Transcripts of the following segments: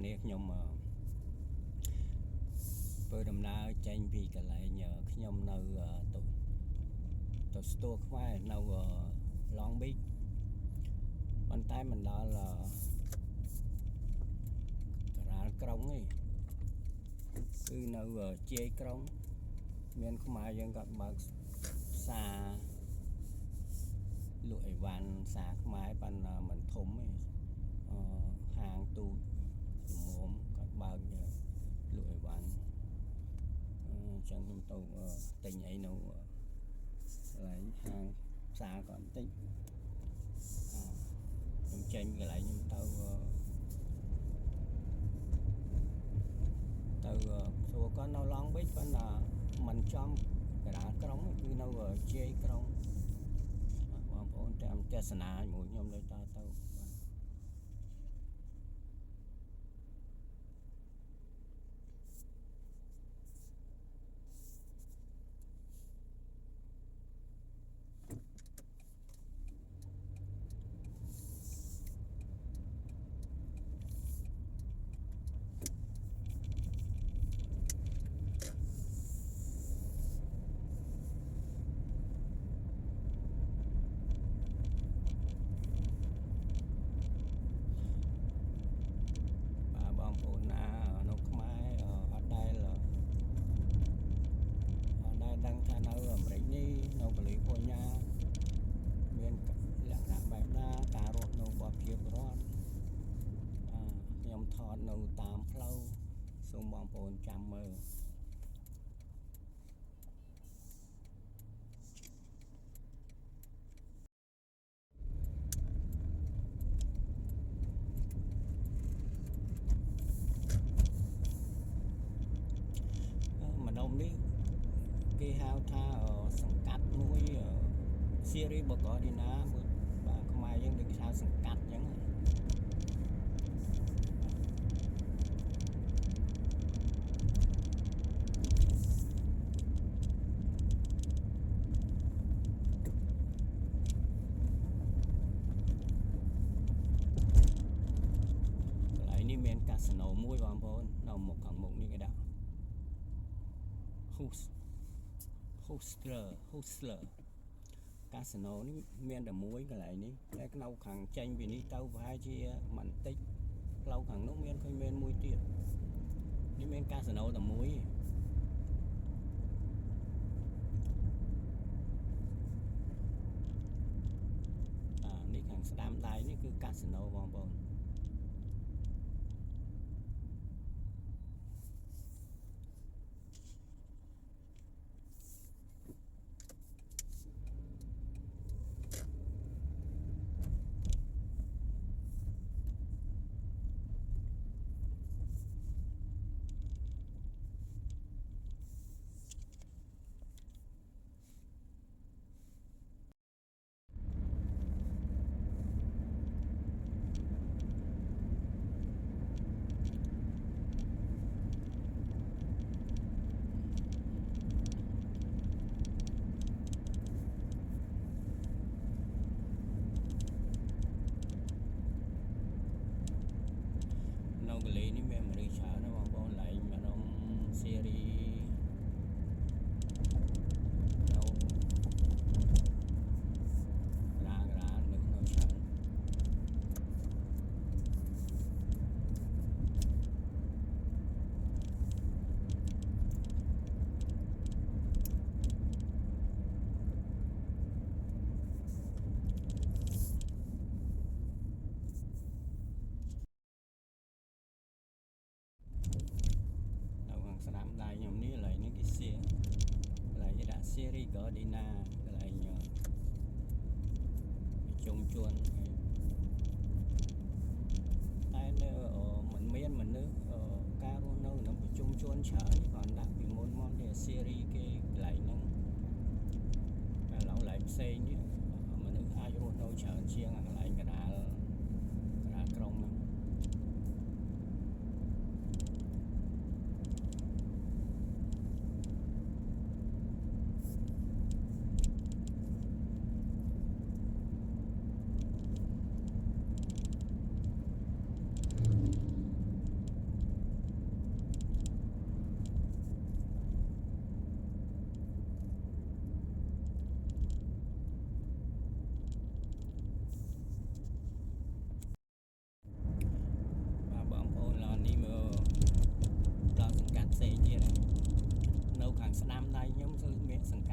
គ្នាខ្ញុំធ្វើដំណើរចេញពីកន្លែងខ្ញុំនៅទៅស្ទូខ្មែរនៅLong Beach ប៉ុន្តែមិនដល់តារាលក្រុងទេគឺនៅជាយក្រុងមានខ្មែរយើងក៏បើកផ្សារលក់អីវ៉ាន់ផ្សារខ្មែរប៉ុន្តែមិនធំទេហាងទូចល្មមក៏បើកលក់អីវ៉ាន់ចឹងខ្ញុំទៅទិញអីនៅកន្លែងហាងផ្សារក៏បន្តិចខ្ញុំចេញកន្លែងខ្ញុំទៅសួរគាត់នៅ Long Beach ប៉ុន្តែមិនចំកណ្ដាលក្រុងគឺនៅជាយក្រុងបងប្អូនតាមទស្សនាជាមួយខ្ញុំលើតទៅនៅតាមផ្លូវសូមបងប្អូនចាំមើលម្ដុំនេះគេហៅថាសង្កាត់មួយSierra Gordynaបាទខ្មែរយើងដូចគេហៅសង្កាត់អញ្ចឹងកាស៊ីណូមួយបងប្អូននៅមុខខាងមុខនេះគេដាក់ Hustler កាស៊ីណូនេះមានតែមួយកន្លែងនេះតែនៅខាងចេញពីនេះទៅប្រហែលជាបន្តិចផ្លូវខាងនោះមានឃើញមានមួយទៀតនេះមានកាស៊ីណូតែមួយនេះខាងស្ដាំដៃនេះគឺកាស៊ីណូបងប្អូនកន្លែងនេះមានមនុស្សច្រើនណាបងប្អូនឡែងម្ដុំសេរីនៅរាលនៅច្រើនស្ដាំដៃខ្ញុំនេះកន្លែងនេះគេកន្លែងគេដាក់ Sierra Gordyna កន្លែងជុំជួនតែនៅមិនមានមនុស្សការរស់នៅក្នុងប្រជុំជួនច្រើនគាត់ដាក់ពីមុនមកនេះ Sierra គេកន្លែងហ្នឹងតែឡងកន្លែងផ្សេងនេះមនុស្សអាចរស់នៅច្រើនជាងកន្លែងកណ្ដាលក្រុងហ្នឹង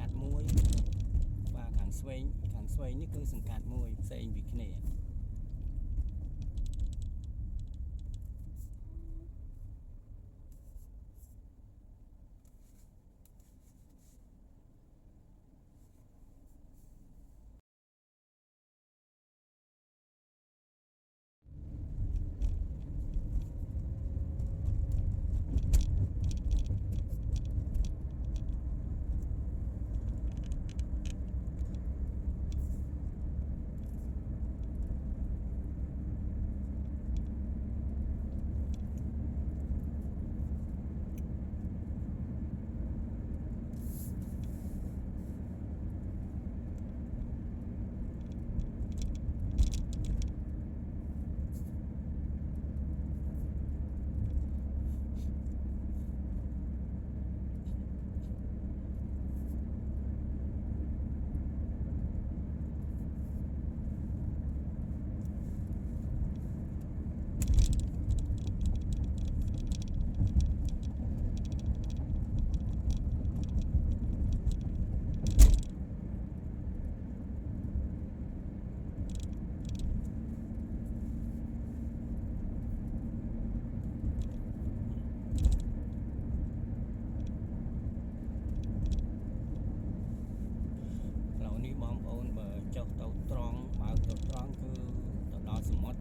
ត់មួយបាទខាងស្វែងនេះគឺសង្កាត់មួយផ្សេងពីគ្នាផ្លូវនេះបងប្អូនបើចុះទៅត្រង់បើទៅត្រង់គឺទៅដល់សមុទ្រ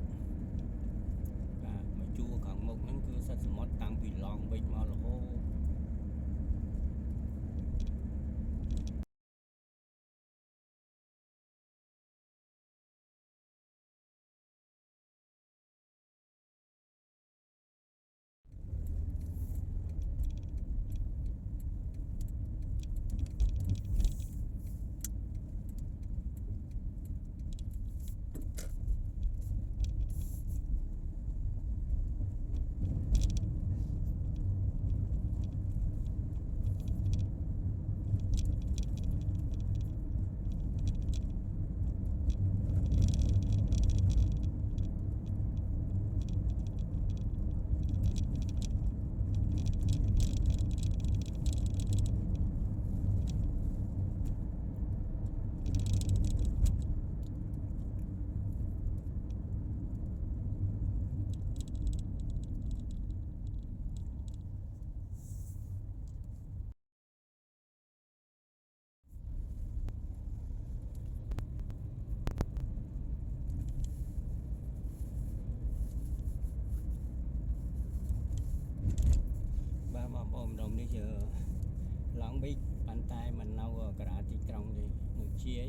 បាទមកជួរខាងមុខហ្នឹងគឺសិតសមុទ្រតាំងពីឡងវិញមករហូតបាទបងប្អូនម្ដងនេះជាឡងប៊ីចប៉ុន្តែមិននៅកណ្ដាលទីក្រុងទេនៅជាយ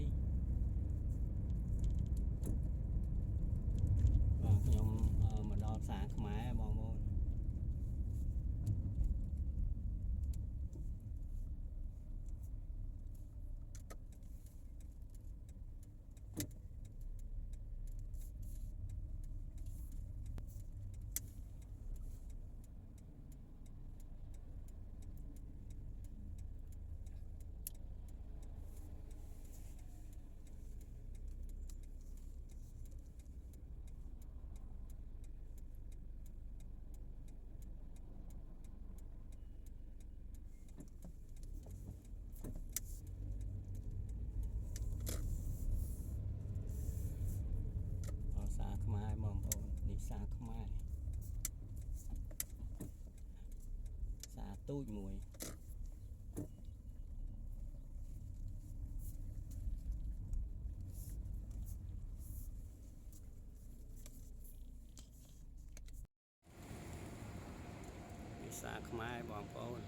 បាទខ្ញុំមកដល់ផ្សារខ្មែរបងប្អូនផ្សារខ្មែរបងប្អូននេះផ្សារខ្មែរផ្សារទូចមួយផ្សារខ្មែរបងប្អូន